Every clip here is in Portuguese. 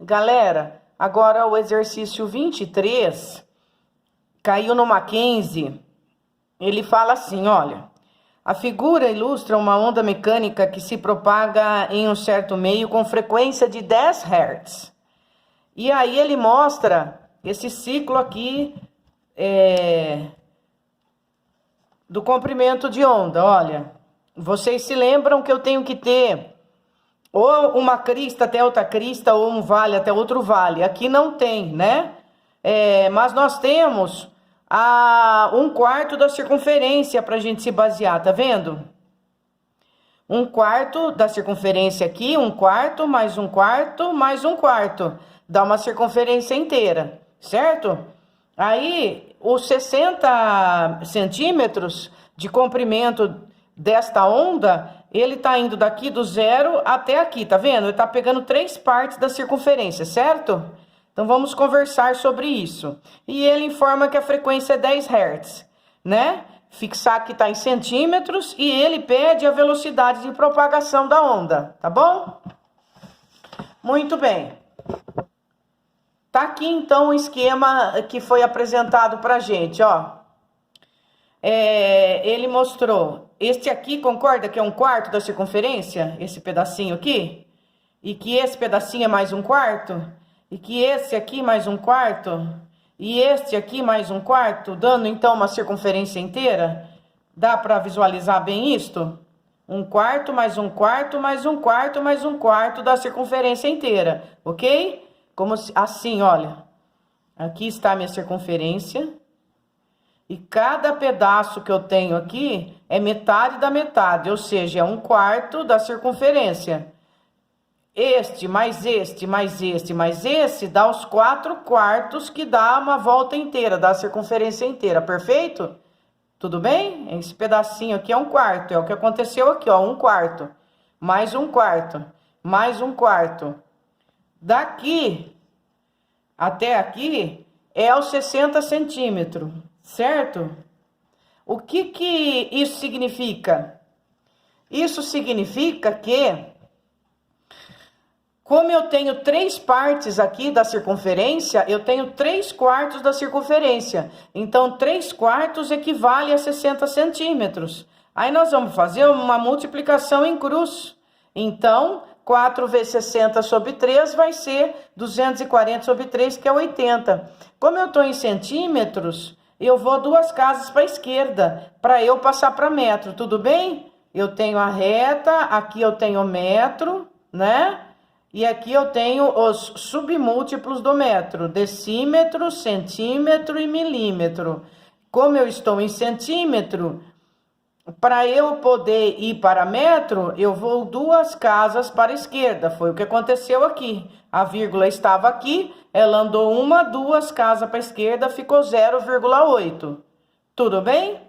Galera, agora o exercício 23 caiu no Mackenzie. Ele fala assim, olha: a figura ilustra uma onda mecânica que se propaga em um certo meio com frequência de 10 Hz. E aí ele mostra esse ciclo aqui do comprimento de onda. Olha, vocês se lembram que eu tenho que ter ou uma crista até outra crista, ou um vale até outro vale. Aqui não tem, né? Mas nós temos um quarto da circunferência para a gente se basear, tá vendo? Um quarto da circunferência aqui, um quarto, mais um quarto, mais um quarto. Dá uma circunferência inteira, certo? Aí, os 60 centímetros de comprimento desta onda, ele tá indo daqui do zero até aqui, tá vendo? Ele tá pegando 3 partes da circunferência, certo? Então, vamos conversar sobre isso. E ele informa que a frequência é 10 Hz, né? Fixar que tá em centímetros e ele pede a velocidade de propagação da onda, tá bom? Muito bem. Tá aqui, então, o esquema que foi apresentado pra gente, ó. Ele mostrou, este aqui, concorda que é um quarto da circunferência? Esse pedacinho aqui? E que esse pedacinho é mais um quarto? E que esse aqui mais um quarto? E este aqui mais um quarto? Dando, então, uma circunferência inteira? Dá para visualizar bem isto? Um quarto, mais um quarto, mais um quarto, mais um quarto da circunferência inteira, ok? Como assim, olha. Aqui está a minha circunferência. E cada pedaço que eu tenho aqui é metade da metade, ou seja, é um quarto da circunferência. Este, mais este, mais este, mais esse, dá os 4 quartos que dá uma volta inteira, dá a circunferência inteira, perfeito? Tudo bem? Esse pedacinho aqui é um quarto, é o que aconteceu aqui, ó, um quarto. Mais um quarto, mais um quarto. Daqui até aqui é os 60 centímetros. Certo? O que isso significa? Isso significa que, como eu tenho 3 partes aqui da circunferência, eu tenho 3 quartos da circunferência. Então, 3 quartos equivale a 60 centímetros. Aí nós vamos fazer uma multiplicação em cruz. Então, 4 vezes 60 sobre 3 vai ser 240 sobre 3, que é 80. Como eu estou em centímetros, eu vou 2 casas para a esquerda, para eu passar para metro, tudo bem? Eu tenho a reta, aqui eu tenho o metro, né? E aqui eu tenho os submúltiplos do metro, decímetro, centímetro e milímetro. Como eu estou em centímetro, para eu poder ir para metro, eu vou 2 casas para a esquerda, foi o que aconteceu aqui. A vírgula estava aqui, ela andou 2 casas para a esquerda, ficou 0,8. Tudo bem?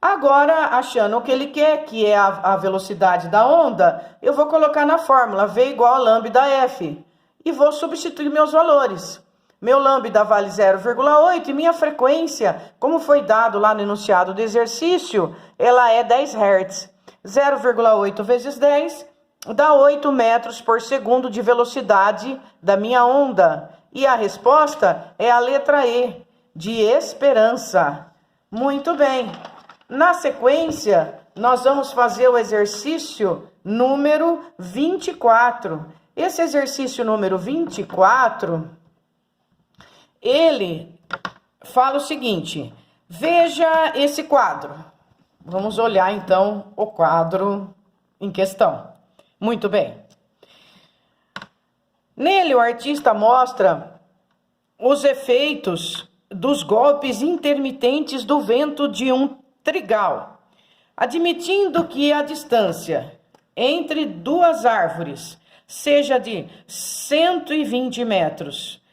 Agora, achando o que ele quer, que é a velocidade da onda, eu vou colocar na fórmula V igual a lambda F. E vou substituir meus valores. Meu lambda vale 0,8 e minha frequência, como foi dado lá no enunciado do exercício, ela é 10 Hz. 0,8 vezes 10 dá 8 metros por segundo de velocidade da minha onda. E a resposta é a letra E, de esperança. Muito bem. Na sequência, nós vamos fazer o exercício número 24. Esse exercício número 24, ele fala o seguinte: veja esse quadro. Vamos olhar, então, o quadro em questão. Muito bem. Nele, o artista mostra os efeitos dos golpes intermitentes do vento de um trigal, admitindo que a distância entre 2 árvores seja de 120 metros,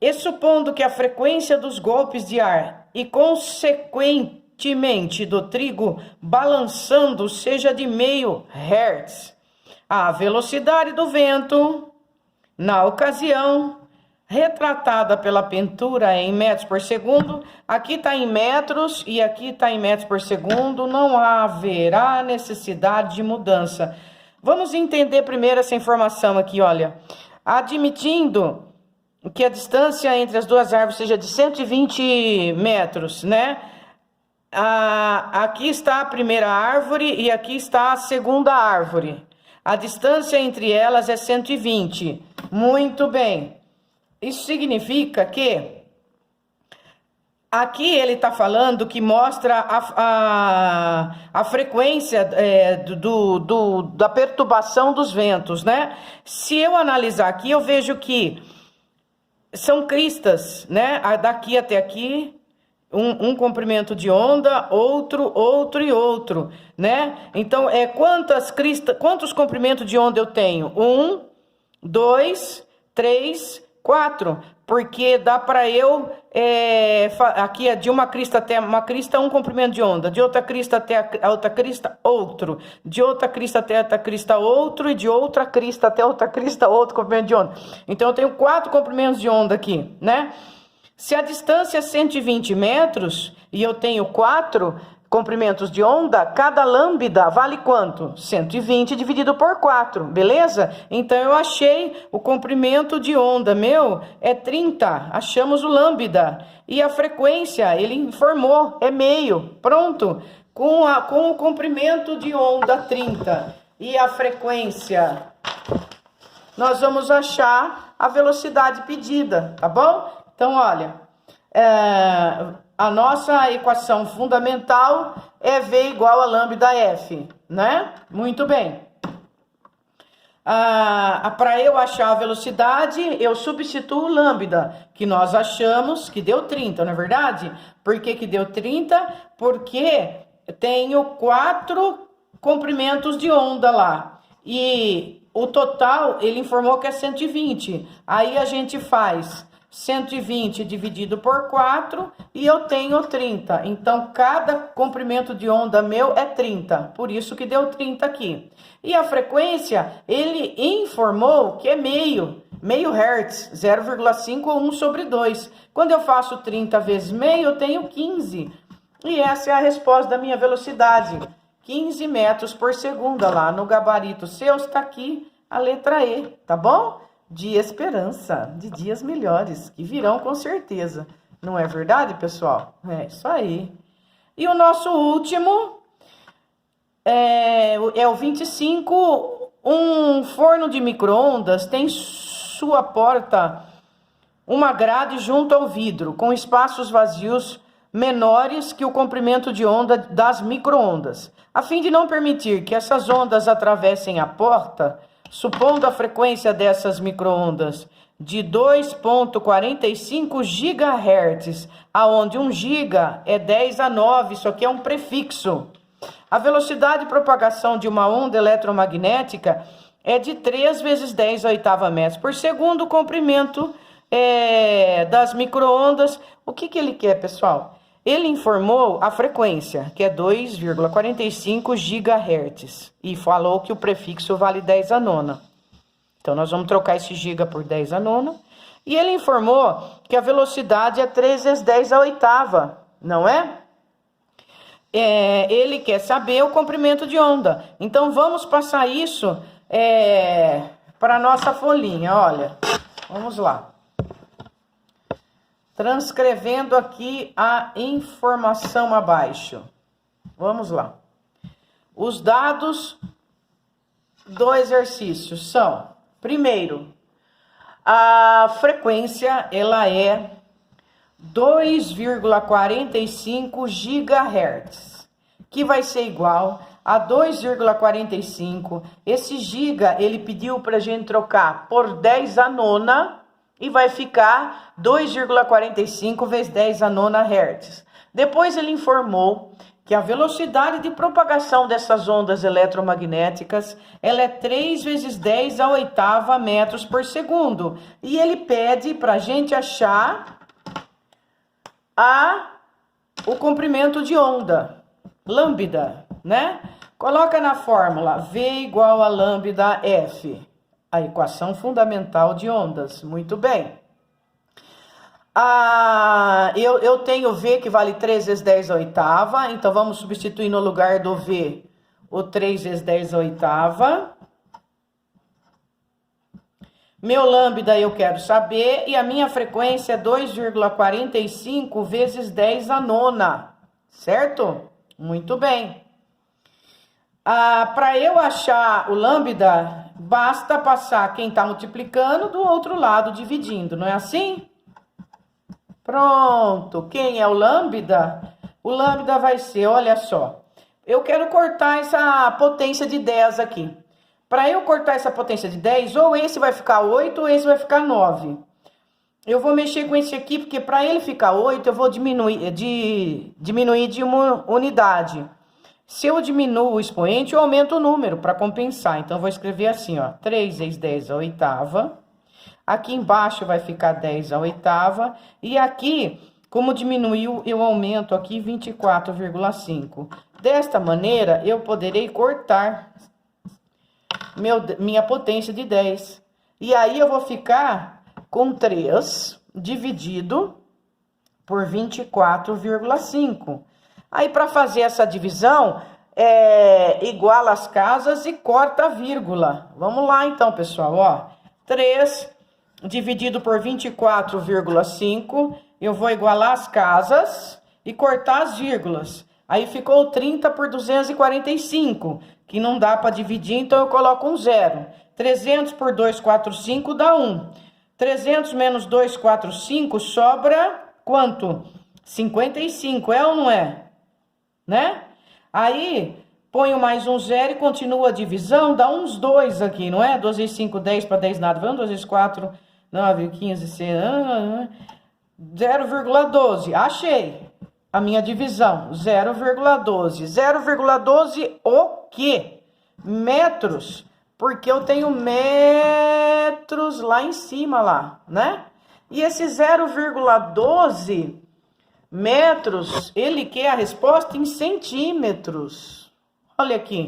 e supondo que a frequência dos golpes de ar e, consequentemente, do trigo balançando seja de meio Hz, a velocidade do vento, na ocasião, retratada pela pintura em metros por segundo, aqui está em metros e aqui está em metros por segundo, não haverá necessidade de mudança. Vamos entender primeiro essa informação aqui, olha. Admitindo que a distância entre as duas árvores seja de 120 metros, né? Aqui está a primeira árvore e aqui está a segunda árvore. A distância entre elas é 120. Muito bem. Isso significa que aqui ele está falando que mostra a frequência da perturbação dos ventos, né? Se eu analisar aqui, eu vejo que são cristas, né? Daqui até aqui, um comprimento de onda, outro e outro, né? Então, quantos comprimentos de onda eu tenho? 1, 2, 3, 4. Porque dá para eu, aqui é de uma crista até uma crista, um comprimento de onda. De outra crista até a outra crista, outro. De outra crista até outra crista, outro. E de outra crista até outra crista, outro comprimento de onda. Então, eu tenho 4 comprimentos de onda aqui, né? Se a distância é 120 metros e eu tenho 4 comprimentos de onda, cada lambda vale quanto? 120 dividido por 4, beleza? Então, eu achei o comprimento de onda meu é 30, achamos o lambda. E a frequência, ele informou, é meio, pronto. Com o comprimento de onda 30 e a frequência, nós vamos achar a velocidade pedida, tá bom? Então, olha, a nossa equação fundamental é V igual a lambda F, né? Muito bem. Para eu achar a velocidade, eu substituo o lambda, que nós achamos que deu 30, não é verdade? Por que deu 30? Porque tenho 4 comprimentos de onda lá. E o total, ele informou que é 120. Aí a gente faz 120 dividido por 4 e eu tenho 30. Então, cada comprimento de onda meu é 30. Por isso que deu 30 aqui. E a frequência, ele informou que é meio hertz, 0,5 ou 1 sobre 2. Quando eu faço 30 vezes meio, eu tenho 15. E essa é a resposta da minha velocidade. 15 metros por segundo. Lá no gabarito seu está aqui a letra E, tá bom? De esperança, de dias melhores, que virão com certeza. Não é verdade, pessoal? É isso aí. E o nosso último é o 25. Um forno de micro-ondas tem sua porta uma grade junto ao vidro, com espaços vazios menores que o comprimento de onda das micro-ondas. A fim de não permitir que essas ondas atravessem a porta, supondo a frequência dessas micro-ondas de 2,45 GHz, aonde 1 giga é 10 a 9, isso aqui é um prefixo. A velocidade de propagação de uma onda eletromagnética é de 3 vezes 10 a oitava metros por segundo. O comprimento das micro-ondas, o que ele quer, pessoal? Ele informou a frequência, que é 2,45 GHz, e falou que o prefixo vale 10 a nona. Então, nós vamos trocar esse giga por 10 a nona. E ele informou que a velocidade é 3 vezes 10 a oitava, não é? Ele quer saber o comprimento de onda. Então, vamos passar isso para a nossa folhinha, olha. Vamos lá. Transcrevendo aqui a informação abaixo. Vamos lá. Os dados do exercício são, primeiro, a frequência, ela é 2,45 GHz, que vai ser igual a 2,45. Esse giga, ele pediu para a gente trocar por 10 a nona, e vai ficar 2,45 vezes 10 a nona hertz. Depois ele informou que a velocidade de propagação dessas ondas eletromagnéticas, ela é 3 vezes 10 a oitava metros por segundo. E ele pede para a gente achar o comprimento de onda, lambda, né? Coloca na fórmula V igual a lambda F. A equação fundamental de ondas. Muito bem. Eu tenho V que vale 3 vezes 10 a oitava. Então, vamos substituir no lugar do V o 3 vezes 10 a oitava. Meu lambda eu quero saber, e a minha frequência é 2,45 vezes 10 à nona, certo? Muito bem. Para eu achar o lambda, basta passar quem está multiplicando do outro lado dividindo, não é assim? Pronto. Quem é o lambda? O lambda vai ser, olha só. Eu quero cortar essa potência de 10 aqui. Para eu cortar essa potência de 10, ou esse vai ficar 8 ou esse vai ficar 9. Eu vou mexer com esse aqui, porque para ele ficar 8, eu vou diminuir de uma unidade. Se eu diminuo o expoente, eu aumento o número para compensar. Então, eu vou escrever assim, ó, 3 vezes 10 à oitava. Aqui embaixo vai ficar 10 à oitava. E aqui, como diminuiu, eu aumento aqui 24,5. Desta maneira, eu poderei cortar minha potência de 10. E aí, eu vou ficar com 3 dividido por 24,5. Aí, para fazer essa divisão, iguala as casas e corta a vírgula. Vamos lá, então, pessoal, ó. 3 dividido por 24,5, eu vou igualar as casas e cortar as vírgulas. Aí, ficou 30 por 245, que não dá para dividir, então eu coloco um zero. 300 por 245 dá 1. 300 menos 245 sobra quanto? 55, é ou não é? Né? Aí, ponho mais um zero e continua a divisão, dá uns 2 aqui, não é? 2 vezes 5, 10 para 10 nada. Vamos, 2 vezes 4, 9, 15, 6, 0,12. Achei a minha divisão, 0,12. 0,12 o quê? Metros, porque eu tenho metros lá em cima, lá, né? E esse 0,12 metros, ele quer a resposta em centímetros. Olha aqui,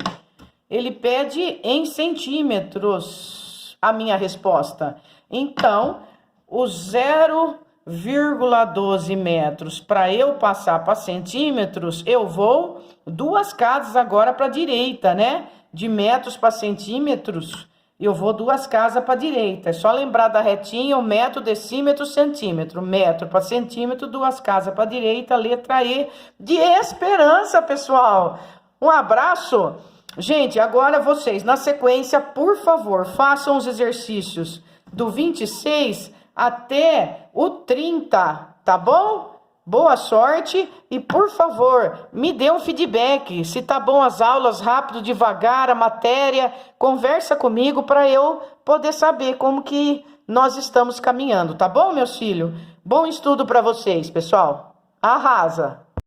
ele pede em centímetros a minha resposta. Então, o 0,12 metros, para eu passar para centímetros, eu vou 2 casas agora para a direita, né? De metros para centímetros, eu vou 2 casas para a direita. É só lembrar da retinha, o metro, decímetro, centímetro. Metro para centímetro, 2 casas para a direita, letra E de esperança, pessoal. Um abraço. Gente, agora vocês, na sequência, por favor, façam os exercícios do 26 até o 30, tá bom? Boa sorte e, por favor, me dê um feedback. Se tá bom as aulas, rápido, devagar, a matéria, conversa comigo para eu poder saber como que nós estamos caminhando, tá bom, meus filhos? Bom estudo para vocês, pessoal. Arrasa!